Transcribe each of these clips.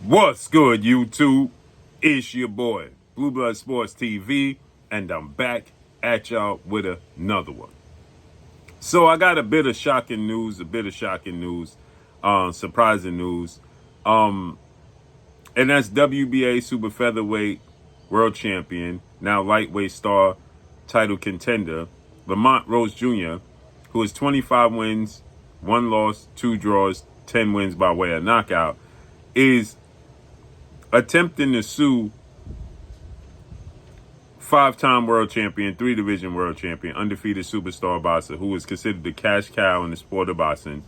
What's good, YouTube? It's your boy, Blue Blood Sports TV, and I'm back at y'all with another one. So I got a bit of shocking news, surprising news. And that's WBA Super Featherweight World Champion, now lightweight star title contender, Lamont Roach Jr., who has 25 wins, 1 loss, 2 draws, 10 wins by way of knockout, is attempting to sue 5-time world champion, 3-division world champion, undefeated superstar boxer, who is considered the cash cow in the sport of boxing,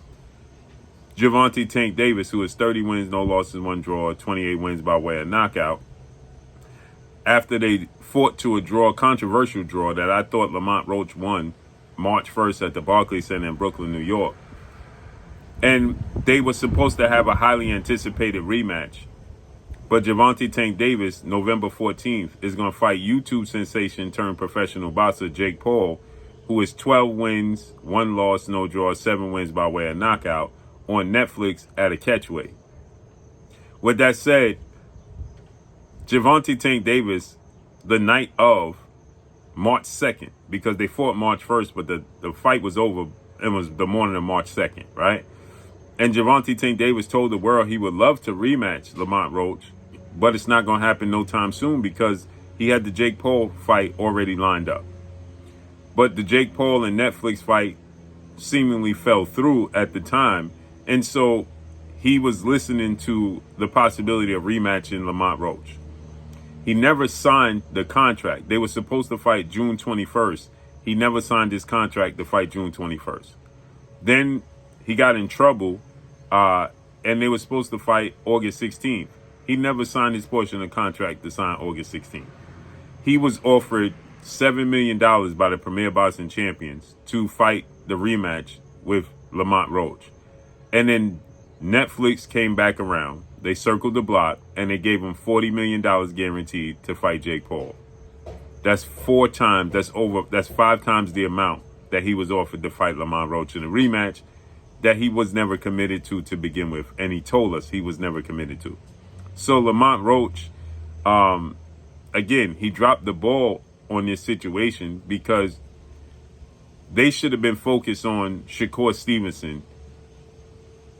Gervonta Tank Davis, who has 30 wins, no losses, 1 draw, 28 wins by way of knockout, after they fought to a controversial draw that I thought Lamont Roach won March 1st at the Barclays Center in Brooklyn, New York. And they were supposed to have a highly anticipated rematch. But Gervonta Tank Davis, November 14th, is going to fight YouTube sensation turned professional boxer Jake Paul, who is 12 wins, 1 loss, no draw, 7 wins by way of knockout, on Netflix at a catchweight. With that said, Gervonta Tank Davis, the night of March 2nd, because they fought March 1st, but the fight was over. It was the morning of March 2nd, right? And Gervonta Tank Davis told the world he would love to rematch Lamont Roach, but it's not going to happen no time soon because he had the Jake Paul fight already lined up. But the Jake Paul and Netflix fight seemingly fell through at the time, and so he was listening to the possibility of rematching Lamont Roach. He never signed the contract. They were supposed to fight June 21st. He never signed his contract to fight June 21st. Then he got in trouble, and they were supposed to fight August 16th. He never signed his portion of the contract to sign August 16th. He was offered $7 million by the Premier Boxing Champions to fight the rematch with Lamont Roach. And then Netflix came back around. They circled the block, and they gave him $40 million guaranteed to fight Jake Paul. That's 5 times the amount that he was offered to fight Lamont Roach in a rematch that he was never committed to begin with. And he told us he was never committed to. So Lamont Roach, again, he dropped the ball on this situation because they should have been focused on Shakur Stevenson,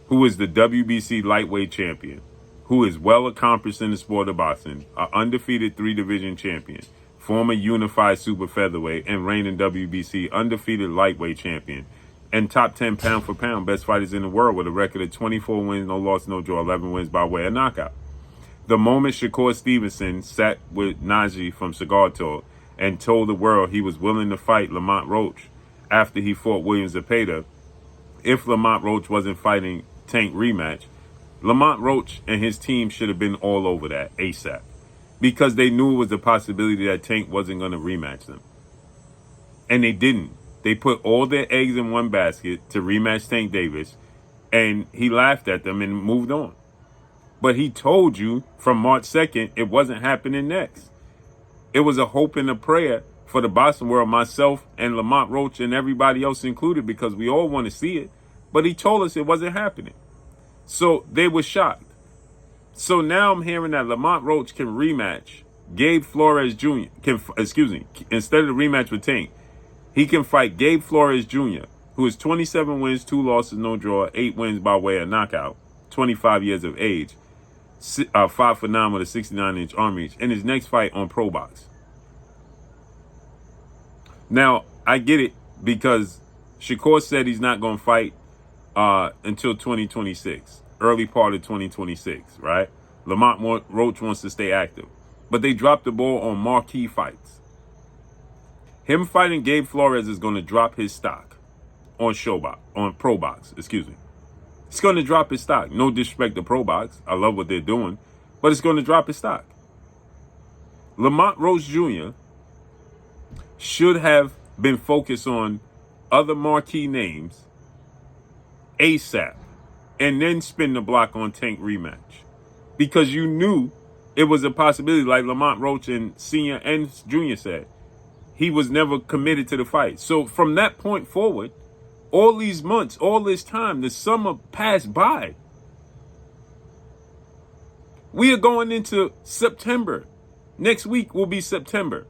who is the WBC lightweight champion, who is well accomplished in the sport of boxing, an undefeated 3-division champion, former unified super featherweight, and reigning WBC undefeated lightweight champion, and top 10 pound for pound best fighters in the world with a record of 24 wins, no loss, no draw, 11 wins by way of knockout. The moment Shakur Stevenson sat with Najee from Cigar Talk and told the world he was willing to fight Lamont Roach after he fought William Zepeda, if Lamont Roach wasn't fighting Tank rematch, Lamont Roach and his team should have been all over that ASAP because they knew it was a possibility that Tank wasn't going to rematch them. And they didn't. They put all their eggs in one basket to rematch Tank Davis, and he laughed at them and moved on. But he told you from March 2nd it wasn't happening next. It was a hope and a prayer for the boxing world, myself and Lamont Roach and everybody else included, because we all want to see it. But he told us it wasn't happening. So they were shocked. So now I'm hearing that Lamont Roach can rematch Gabe Flores Jr. Instead of the rematch with Tank, he can fight Gabe Flores Jr., who is 27 wins, 2 losses, no draw, 8 wins by way of knockout, 25 years of age, 5 for 9 with a 69-inch arm reach, in his next fight on Pro Box. Now, I get it because Shakur said he's not going to fight until 2026, early part of 2026, right? Lamont Roach wants to stay active. But they dropped the ball on marquee fights. Him fighting Gabe Flores is going to drop his stock on Pro Box. It's going to drop his stock. No disrespect to Pro Box. I love what they're doing. But it's going to drop his stock. Lamont Roach Jr. should have been focused on other marquee names ASAP and then spin the block on Tank rematch. Because you knew it was a possibility, like Lamont Roach and Senior and Junior said. He was never committed to the fight. So from that point forward, all these months, all this time, the summer passed by We are going into September. Next week will be September.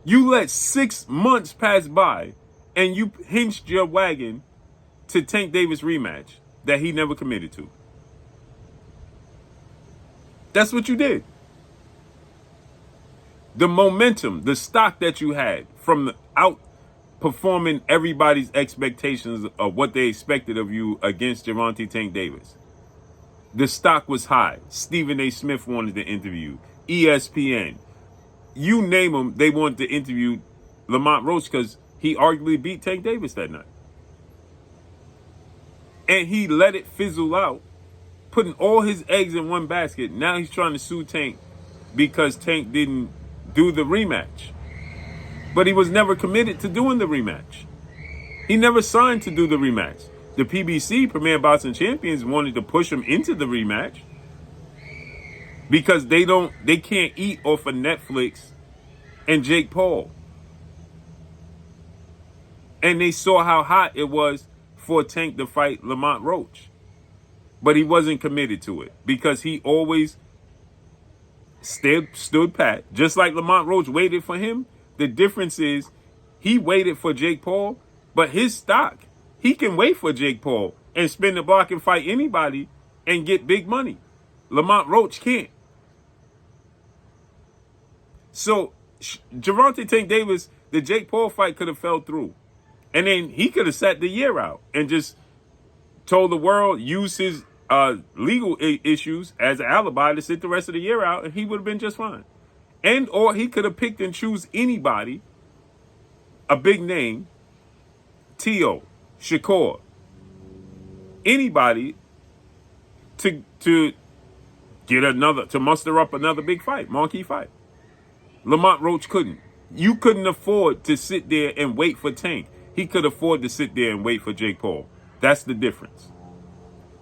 You let 6 months pass by and you hinged your wagon to Tank Davis rematch that he never committed to. That's what you did. The momentum, the stock that you had from outperforming everybody's expectations of what they expected of you against Gervonta Tank Davis. The stock was high. Stephen A. Smith wanted to interview. ESPN. You name them, they wanted to interview Lamont Roach because he arguably beat Tank Davis that night. And he let it fizzle out, putting all his eggs in one basket. Now he's trying to sue Tank because Tank didn't do the rematch. But he was never committed to doing the rematch. He never signed to do the rematch. The PBC, Premier Boxing Champions, wanted to push him into the rematch because they can't eat off of Netflix and Jake Paul. And they saw how hot it was for Tank to fight Lamont Roach. But he wasn't committed to it because he always stood pat. Just like Lamont Roach waited for him. The difference is he waited for Jake Paul, but his stock, he can wait for Jake Paul and spin the block and fight anybody and get big money. Lamont Roach can't. So Gervonta Tank Davis, the Jake Paul fight could have fell through. And then he could have sat the year out and just told the world, use his legal issues as an alibi to sit the rest of the year out, and he would have been just fine. And or he could have picked and choose anybody, a big name, T.O., Shakur, anybody to muster up another big fight, marquee fight. Lamont Roach couldn't. You couldn't afford to sit there and wait for Tank. He could afford to sit there and wait for Jake Paul. That's the difference.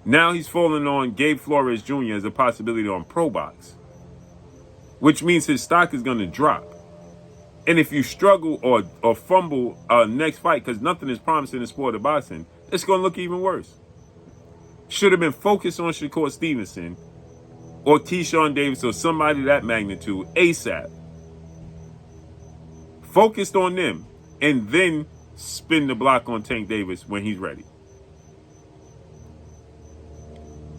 Now he's falling on Gabe Flores Jr. as a possibility on Pro Box, which means his stock is going to drop. And if you struggle or fumble next fight, because nothing is promised in the sport of boxing, it's going to look even worse. Should have been focused on Shakur Stevenson or Keyshawn Davis or somebody that magnitude ASAP. Focused on them and then spin the block on Tank Davis when he's ready.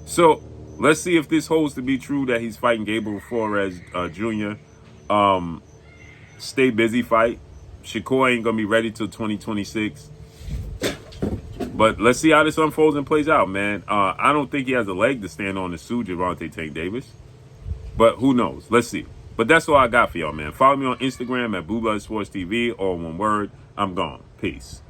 So let's see if this holds to be true that he's fighting Gabriel Flores Jr. Stay busy fight. Shakur ain't gonna be ready till 2026. But let's see how this unfolds and plays out, man. I don't think he has a leg to stand on to sue Gervonta Tank Davis. But who knows? Let's see. But that's all I got for y'all, man. Follow me on Instagram at Blue Blood Sports TV, all one word. I'm gone. Peace.